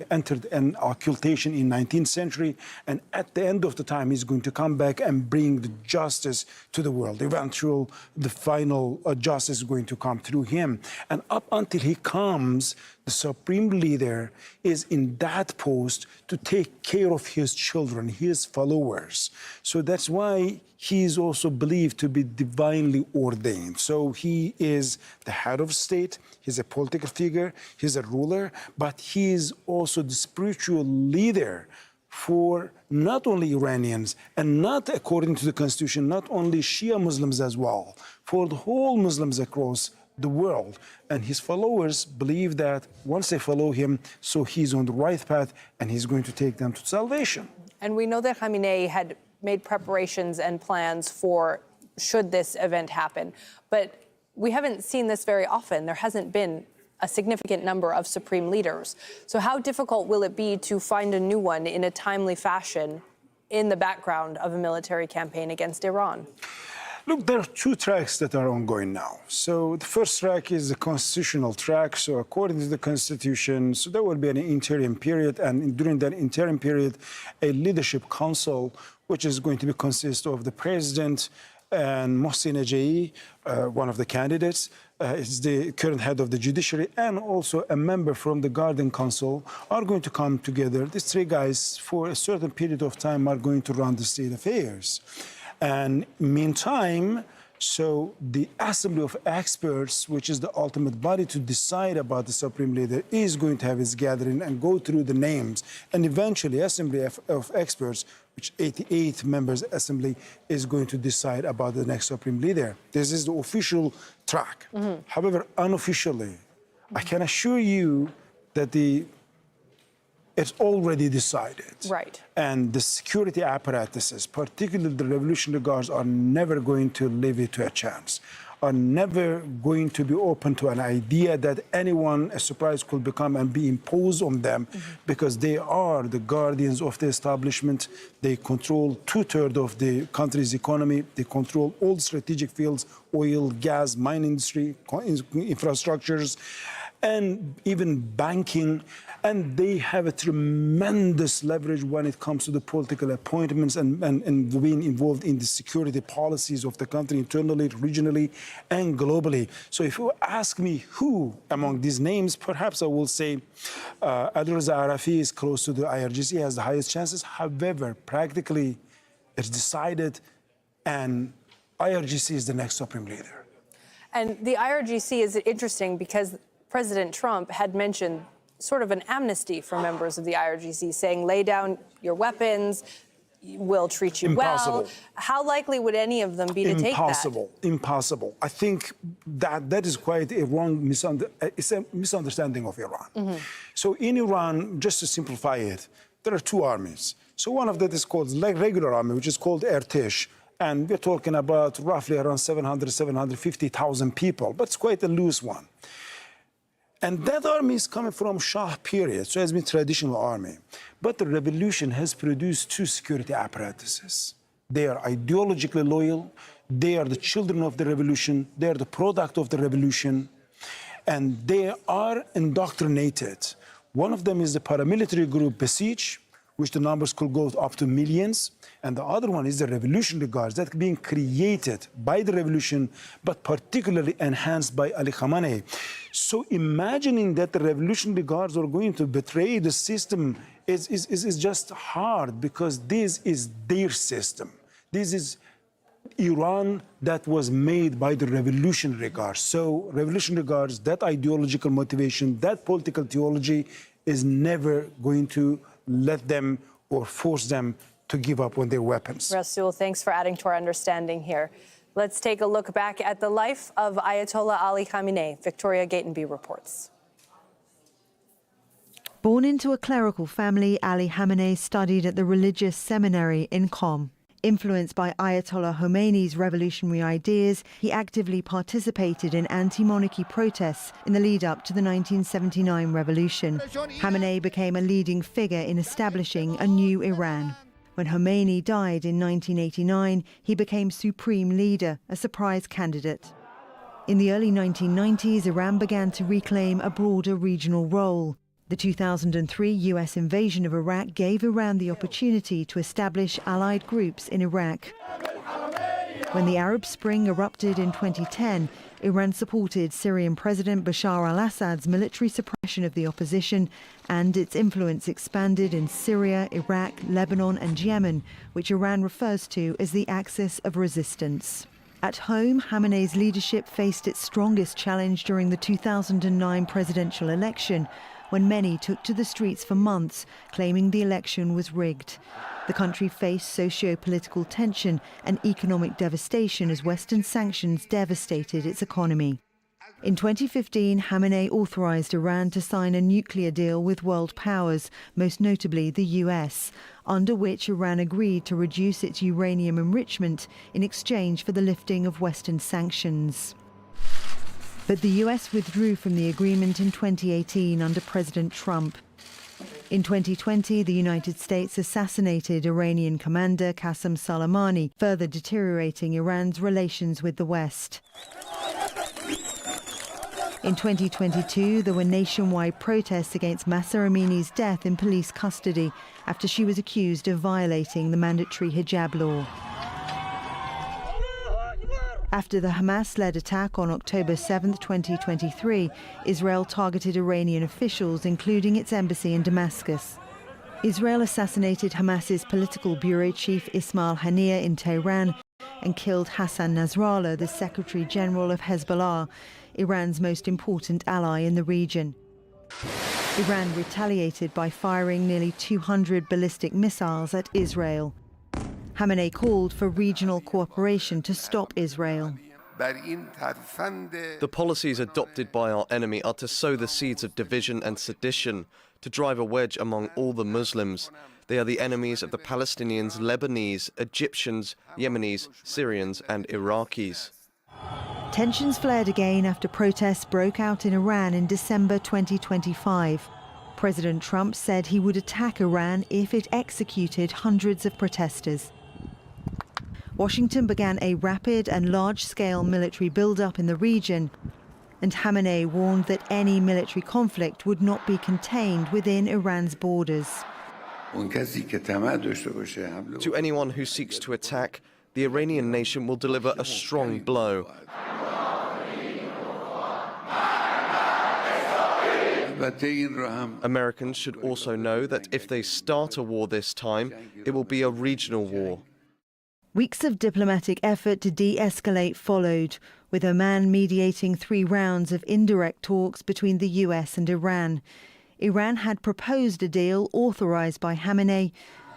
entered an occultation in 19th century, and at the end of the time he's going to come back and bring the justice to the world. The final justice is going to come through him. And up until he comes, the supreme leader is in that post to take care of his children, his followers. So that's why he is also believed to be divinely ordained. So he is the head of state, he's a political figure, he's a ruler, but he is also the spiritual leader for not only Iranians, and not, according to the constitution, not only Shia Muslims as well, for the whole Muslims across the world. And his followers believe that once they follow him, so he's on the right path and he's going to take them to salvation. And we know that Khamenei had made preparations and plans for should this event happen. But we haven't seen this very often. There hasn't been a significant number of supreme leaders. So how difficult will it be to find a new one in a timely fashion in the background of a military campaign against Iran? Look, there are two tracks that are ongoing now. So the first track is the constitutional track. So according to the Constitution, so there will be an interim period, and during that interim period, a leadership council, which is going to consist of the president and Mohsin Ejei, one of the candidates, is the current head of the judiciary, and also a member from the Guardian Council are going to come together. These three guys, for a certain period of time, are going to run the state affairs. And meantime, so the Assembly of Experts, which is the ultimate body to decide about the Supreme Leader, is going to have its gathering and go through the names. And eventually, Assembly of Experts, which 88 members Assembly, is going to decide about the next Supreme Leader. This is the official track. However, unofficially, I can assure you that it's already decided. Right. And the security apparatuses, particularly the Revolutionary Guards, are never going to leave it to a chance, are never going to be open to an idea that anyone, a surprise could become and be imposed on them, because they are the guardians of the establishment. They control 2/3 of the country's economy. They control all strategic fields, oil, gas, mine industry, infrastructures, and even banking. And they have a tremendous leverage when it comes to the political appointments and being involved in the security policies of the country, internally, regionally, and globally. So if you ask me who among these names, perhaps I will say Abdulrazak Arafi is close to the IRGC, has the highest chances. However, practically, it's decided, and IRGC is the next Supreme Leader. And the IRGC is interesting because President Trump had mentioned sort of an amnesty for members of the IRGC, saying, lay down your weapons, we'll treat you well. How likely would any of them be to take that? Impossible. I think that is quite a wrong it's a misunderstanding of Iran. So in Iran, just to simplify it, there are two armies. So one of that is called like regular army, which is called Irtish. And we're talking about roughly around 750,000 people, but it's quite a loose one. And that army is coming from Shah period, so it has been traditional army. But the revolution has produced two security apparatuses. They are ideologically loyal, they are the children of the revolution, they are the product of the revolution, and they are indoctrinated. One of them is the paramilitary group Basij, which the numbers could go up to millions. And the other one is the Revolutionary Guards that are being created by the revolution, but particularly enhanced by Ali Khamenei. So imagining that the Revolutionary Guards are going to betray the system is just hard, because this is their system. This is Iran that was made by the Revolutionary Guards. So Revolutionary Guards, that ideological motivation, that political theology is never going to let them or force them to give up on their weapons. Rasul, thanks for adding to our understanding here. Let's take a look back at the life of Ayatollah Ali Khamenei. Victoria Gatenby reports. Born into a clerical family, Ali Khamenei studied at the religious seminary in Qom. Influenced by Ayatollah Khomeini's revolutionary ideas, he actively participated in anti-monarchy protests in the lead-up to the 1979 revolution. Khamenei became a leading figure in establishing a new Iran. When Khomeini died in 1989, he became supreme leader, a surprise candidate. In the early 1990s, Iran began to reclaim a broader regional role. The 2003 US invasion of Iraq gave Iran the opportunity to establish allied groups in Iraq. When the Arab Spring erupted in 2010, Iran supported Syrian President Bashar al-Assad's military suppression of the opposition, and its influence expanded in Syria, Iraq, Lebanon and Yemen, which Iran refers to as the axis of resistance. At home, Khamenei's leadership faced its strongest challenge during the 2009 presidential election, when many took to the streets for months, claiming the election was rigged. The country faced socio-political tension and economic devastation as Western sanctions devastated its economy. In 2015, Khamenei authorized Iran to sign a nuclear deal with world powers, most notably the US, under which Iran agreed to reduce its uranium enrichment in exchange for the lifting of Western sanctions. But the US withdrew from the agreement in 2018 under President Trump. In 2020, the United States assassinated Iranian commander Qasem Soleimani, further deteriorating Iran's relations with the West. In 2022, there were nationwide protests against Mahsa Amini's death in police custody after she was accused of violating the mandatory hijab law. After the Hamas-led attack on October 7, 2023, Israel targeted Iranian officials, including its embassy in Damascus. Israel assassinated Hamas's political bureau chief Ismail Haniyeh in Tehran and killed Hassan Nasrallah, the Secretary General of Hezbollah, Iran's most important ally in the region. Iran retaliated by firing nearly 200 ballistic missiles at Israel. Khamenei called for regional cooperation to stop Israel. The policies adopted by our enemy are to sow the seeds of division and sedition, to drive a wedge among all the Muslims. They are the enemies of the Palestinians, Lebanese, Egyptians, Yemenis, Syrians and Iraqis. Tensions flared again after protests broke out in Iran in December 2025. President Trump said he would attack Iran if it executed hundreds of protesters. Washington began a rapid and large-scale military build-up in the region, and Khamenei warned that any military conflict would not be contained within Iran's borders. To anyone who seeks to attack, the Iranian nation will deliver a strong blow. Americans should also know that if they start a war this time, it will be a regional war. Weeks of diplomatic effort to de-escalate followed, with Oman mediating 3 rounds of indirect talks between the US and Iran. Iran had proposed a deal authorized by Khamenei,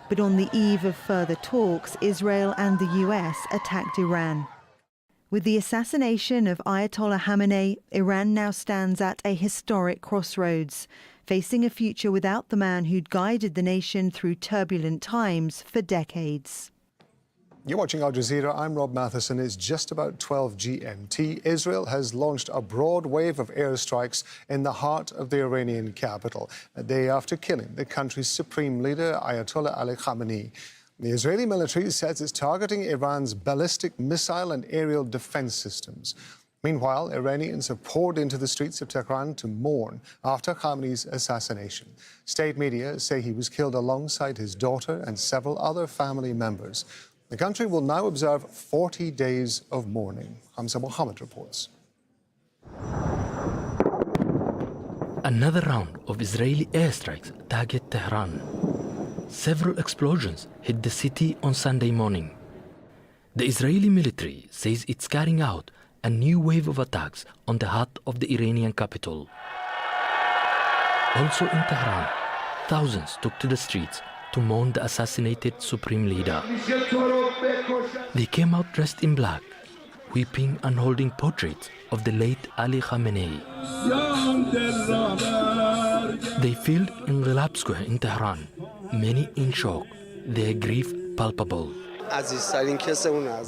but on the eve of further talks, Israel and the US attacked Iran. With the assassination of Ayatollah Khamenei, Iran now stands at a historic crossroads, facing a future without the man who'd guided the nation through turbulent times for decades. You're watching Al Jazeera. I'm Rob Matheson. It's just about 12 GMT. Israel has launched a broad wave of airstrikes in the heart of the Iranian capital, a day after killing the country's supreme leader, Ayatollah Ali Khamenei. The Israeli military says it's targeting Iran's ballistic missile and aerial defense systems. Meanwhile, Iranians have poured into the streets of Tehran to mourn after Khamenei's assassination. State media say he was killed alongside his daughter and several other family members. The country will now observe 40 days of mourning. Hamza Mohammed reports. Another round of Israeli airstrikes target Tehran. Several explosions hit the city on Sunday morning. The Israeli military says it's carrying out a new wave of attacks on the heart of the Iranian capital. Also in Tehran, thousands took to the streets to mourn the assassinated supreme leader. They came out dressed in black, weeping and holding portraits of the late Ali Khamenei. They filled Inqilab Square in Tehran, many in shock, their grief palpable.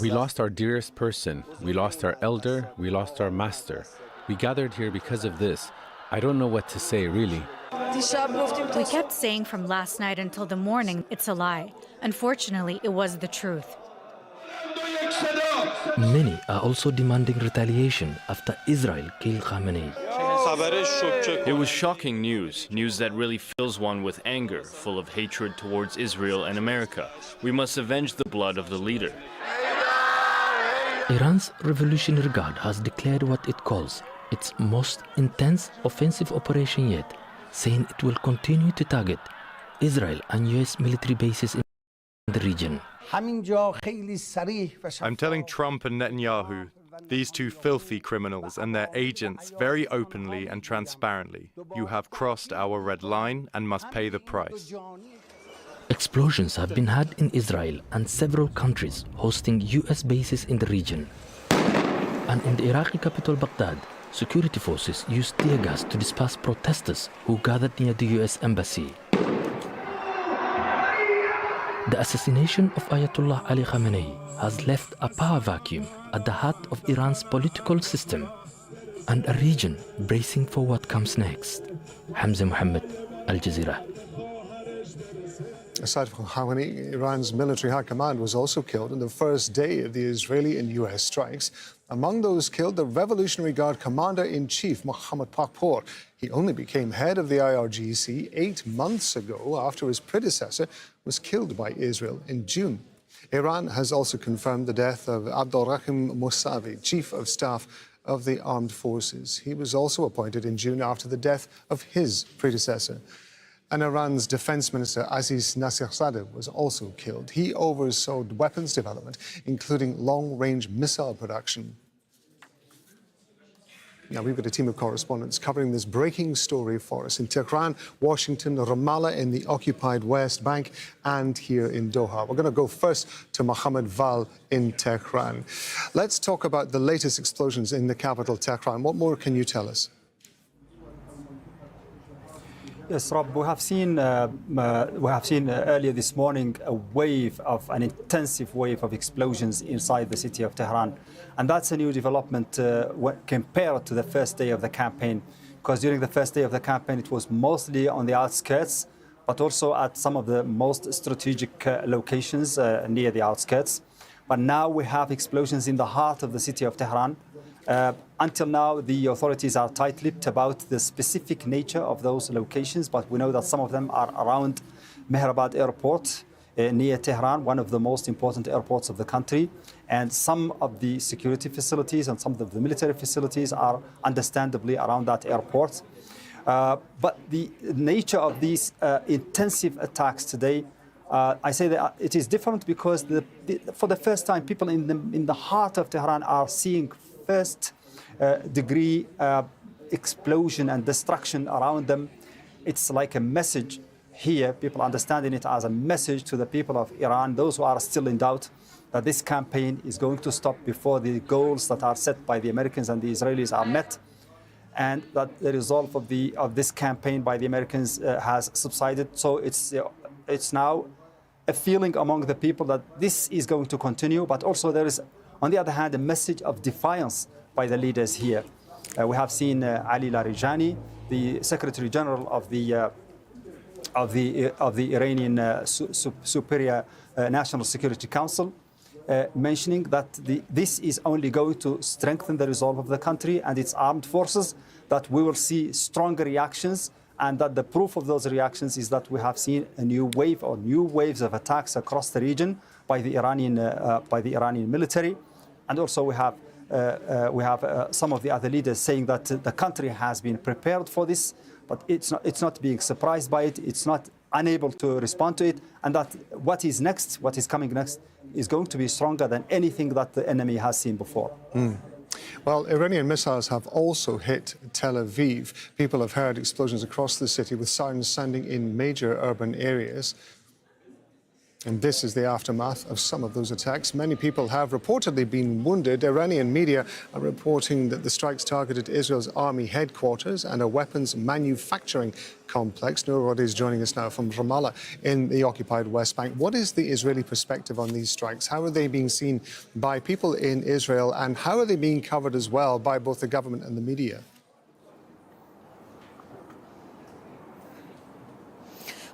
We lost our dearest person, we lost our elder, we lost our master. We gathered here because of this. I don't know what to say, really. We kept saying from last night until the morning, it's a lie. Unfortunately, it was the truth. Many are also demanding retaliation after Israel killed Khamenei. It was shocking news that really fills one with anger, full of hatred towards Israel and America. We must avenge the blood of the leader. Iran's Revolutionary Guard has declared what it calls its most intense offensive operation yet, saying it will continue to target Israel and US military bases in the region. I'm telling Trump and Netanyahu, these two filthy criminals and their agents, very openly and transparently, you have crossed our red line and must pay the price. Explosions have been had in Israel and several countries hosting US bases in the region. And in the Iraqi capital Baghdad, security forces used tear gas to disperse protesters who gathered near the US embassy. The assassination of Ayatollah Ali Khamenei has left a power vacuum at the heart of Iran's political system and a region bracing for what comes next. Hamza Mohammed, Al Jazeera. Aside from Khamenei, Iran's military high command was also killed on the first day of the Israeli and U.S. strikes. Among those killed, the Revolutionary Guard Commander-in-Chief, Mohammad Pakpour. He only became head of the IRGC 8 months ago after his predecessor was killed by Israel in June. Iran has also confirmed the death of Abdolrahim Mousavi, Chief of Staff of the Armed Forces. He was also appointed in June after the death of his predecessor. And Iran's Defense Minister Aziz Nasirzadeh was also killed. He oversaw weapons development, including long-range missile production. Now, we've got a team of correspondents covering this breaking story for us in Tehran, Washington, Ramallah in the occupied West Bank, and here in Doha. We're going to go first to Mohammed Val in Tehran. Let's talk about the latest explosions in the capital, Tehran. What more can you tell us? Yes, Rob, we have seen earlier this morning an intensive wave of explosions inside the city of Tehran. And that's a new development compared to the first day of the campaign, because during the first day of the campaign, it was mostly on the outskirts, but also at some of the most strategic locations near the outskirts. But now we have explosions in the heart of the city of Tehran. Until now, the authorities are tight-lipped about the specific nature of those locations, but we know that some of them are around Mehrabad Airport near Tehran, one of the most important airports of the country. And some of the security facilities and some of the military facilities are understandably around that airport. But the nature of these intensive attacks today, I say that it is different because for the first time, people in the heart of Tehran are seeing first degree explosion and destruction around them. It's like a message here, people understanding it as a message to the people of Iran, those who are still in doubt, that this campaign is going to stop before the goals that are set by the Americans and the Israelis are met, and that the result of this campaign by the Americans has subsided. So it's now a feeling among the people that this is going to continue, but also there is, on the other hand, a message of defiance by the leaders here. We have seen Ali Larijani, the Secretary General of the Iranian Superior National Security Council, mentioning that this is only going to strengthen the resolve of the country and its armed forces, that we will see stronger reactions, and that the proof of those reactions is that we have seen a new wave or new waves of attacks across the region by the Iranian military. And also we have some of the other leaders saying that the country has been prepared for this, but it's not being surprised by it. It's not unable to respond to it, and that what is coming next, is going to be stronger than anything that the enemy has seen before. Well, Iranian missiles have also hit Tel Aviv. People have heard explosions across the city with sirens sounding in major urban areas. And this is the aftermath of some of those attacks. Many people have reportedly been wounded. Iranian media are reporting that the strikes targeted Israel's army headquarters and a weapons manufacturing complex. Nourad is joining us now from Ramallah in the occupied West Bank. What is the Israeli perspective on these strikes? How are they being seen by people in Israel, and how are they being covered as well by both the government and the media?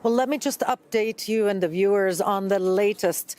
Well, let me just update you and the viewers on the latest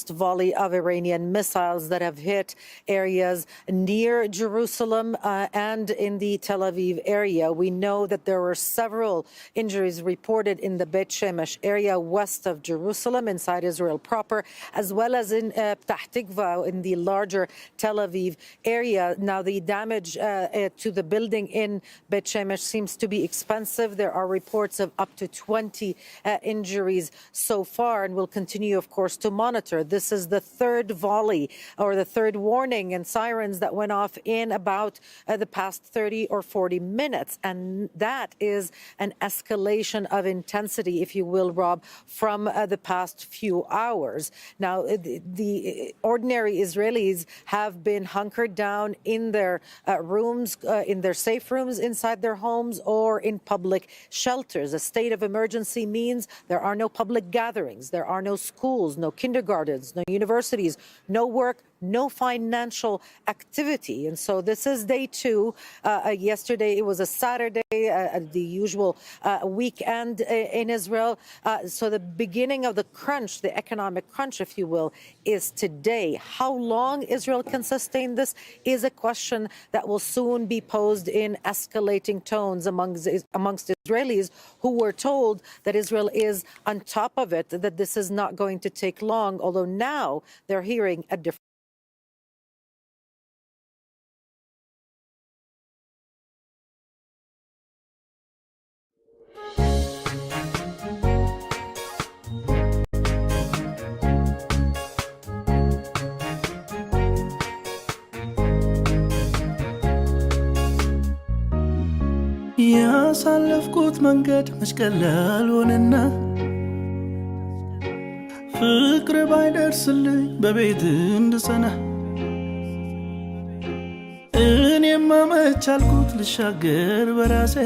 volley of Iranian missiles that have hit areas near Jerusalem and in the Tel Aviv area. We know that there were several injuries reported in the Beit Shemesh area west of Jerusalem, inside Israel proper, as well as in Ptah Tikva in the larger Tel Aviv area. Now, the damage to the building in Beit Shemesh seems to be expensive. There are reports of up to 20 injuries so far, and we'll continue, of course, to monitor. This is the third volley or the third warning and sirens that went off in about the past 30 or 40 minutes. And that is an escalation of intensity, if you will, Rob, from the past few hours. Now, the ordinary Israelis have been hunkered down in their rooms, in their safe rooms inside their homes, or in public shelters. A state of emergency means there are no public gatherings, there are no schools, no kindergartens, no universities, no work, no financial activity. And so this is day 2. Yesterday, it was a Saturday, the usual weekend in Israel. So the beginning of the crunch, the economic crunch, if you will, is today. How long Israel can sustain this is a question that will soon be posed in escalating tones amongst Israelis who were told that Israel is on top of it, that this is not going to take long, although now they're hearing a different. ያሳለፍኩት መንገድ መስቀላል ሆነና ፍቅር ባይደርስልኝ በቤት እንድጸና እኔማ መቻልኩት ልሻገር በራሴ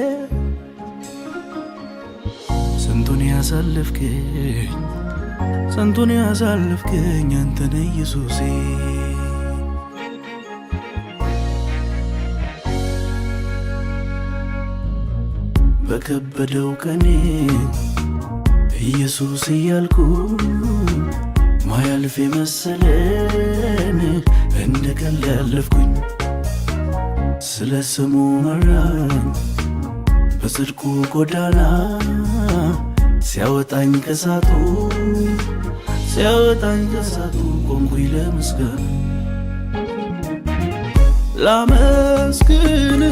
ስንቱን ያሳለፍከኝ አንተነ ኢየሱሴ በከበደው ቀኔ ኢየሱስ እያልኩ ማያልፍ መሰለን እንደቀል ያለፍኩኝ ስለ ስሙ መራኝ በጽድቁ ጎዳና ሲያወጣኝ ከሳቱ ቆምኩኝ ለምስጋና ላመስግን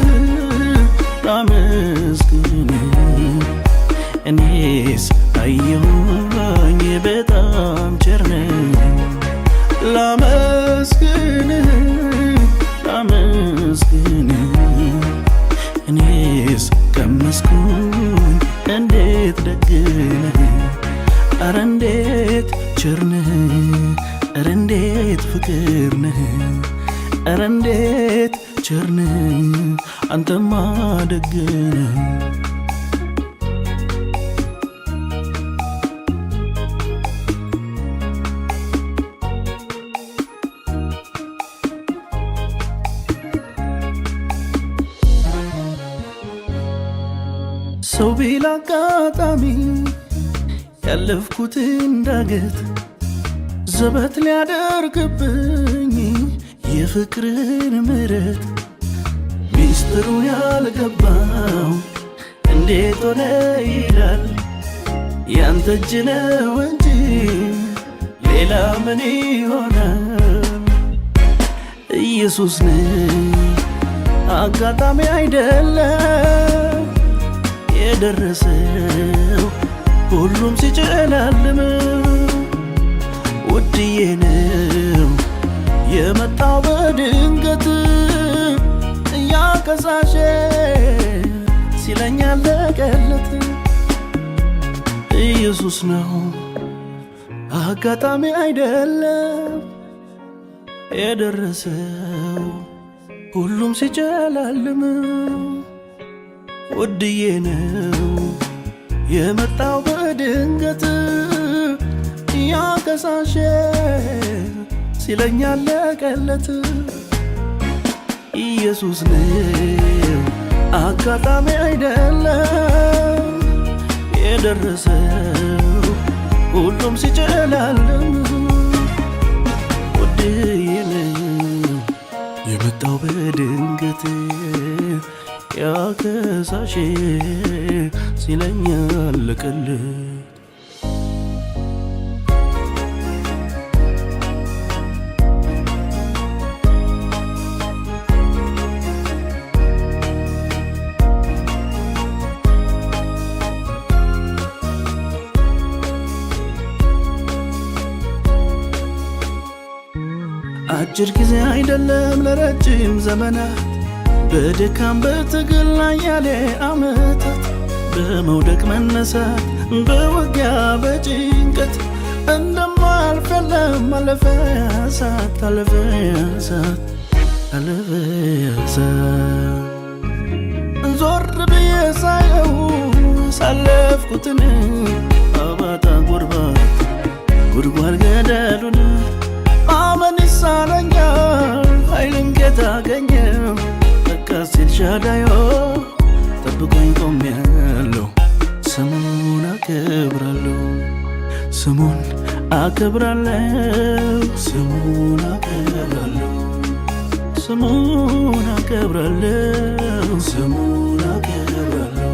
እኔስ አየሁኝ በጣም ቸር ነህ ላመስግን እኔስ ቀመስኩኝ እንዴት ደግ ነህ ኧረ እንዴት ቸር ነህ ኧረ እንዴት ፍቅር ነህ ኧረ እንዴት ቸር ነህ አንተማ ደግ ነህ ሰው ቢል አጋጣሚ ያለፍኩትን ዳገት ዘበት ሊያደርግብኝ የፍቅርን ምሕረት ሚስጥሩ ያልገባው እንዴት ሆነ ይላል ያንተ እጅ ነው እንጂ ሌላ ምን ይሆናል ኢየሱስ ነው አጋጣሚ አይደለም የደረሰው ሁሉም ሲጨላልም ውድዬ ነው የመጣው በድንገት ያከሳሼ ሲለኝ አለቀለት ኢየሱስ ነው አጋጣሚ አይደለም የደረሰው ሁሉም ሲጨላልም ውድዬ ነው የመጣው በድንገት ያከሳሼ ሲለኝ አለቀለት ኢየሱስ ነው አጋጣሚ አይደለም የደረሰው ሁሉም ሲጨላልም ውድዬ ነው የመጣው በድንገት ያከሳሼ ሲለኝ አለቀለት አጭር ጊዜ አይደለም ለረጅም ዘመናት በድካም በትግል ላይ ያለ ዓመታት በመውደቅ መነሳት በውጊያ በጭንቀት እንደማልፍ የለም አለፈ ያሳት ዞር ብዬ ሳየው ሳለፍኩትን አባጣ ጉድጓድ ገደሉን አመን ይሳነኛል ኃይልን ከታገኘው ለካስ ኤልሻዳይ ጠብቆኝ ቆሜያለሁ ስሙን አከብራለሁ ስሙን አከብራለሁ ስሙን አከብራለሁ ስሙን አከብራለሁ ስሙን አከብራለሁ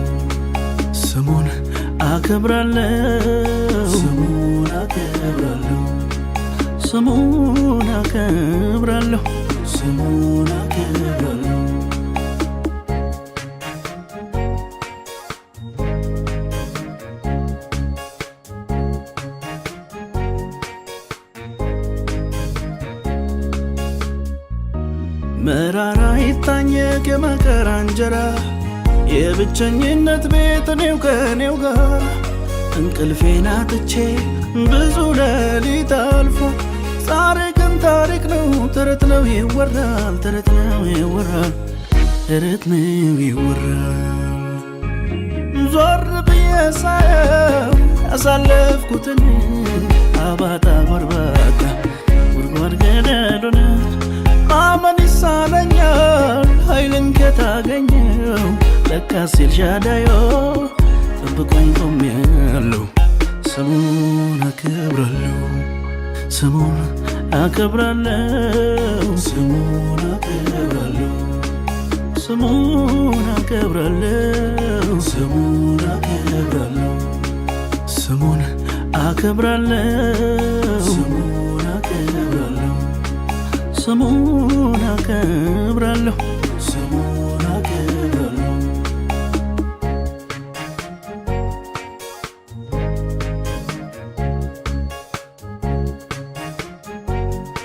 ስሙን አከብራለሁ ስሙን አከብራለሁ ስሙን አከብራለሁ ስሙን አከብራለሁ መራራ ይታኘክ የመከራ እንጀራ የብቸኝነት ቤት እኔው ከኔው ጋር እንቅልፌን አጥቼ ብዙ ሌሊት አልፏል ዛሬ ግን ታሪክ ነው ተረት ነው ይወራል ተረት ነው ይወራል ተረት ነው ይወራል ዞር ብዬ ሳየው ያሳለፍኩትን አባጣ ጎርባጣ ጉድጓድ ገደሉን ማመን ይሳነኛል ኃይልን ከታገኘው ለካስ ኤልሻዳይ ጠብቆኝ ቆሜያለሁ ስሙን አከብራለሁ ስሙን አከብራለሁ ስሙን አከብራለሁ ስሙን አከብራለሁ ስሙን አከብራለሁ ስሙን አከብራለሁ ስሙን አከብራለሁ ስሙን አከብራለሁ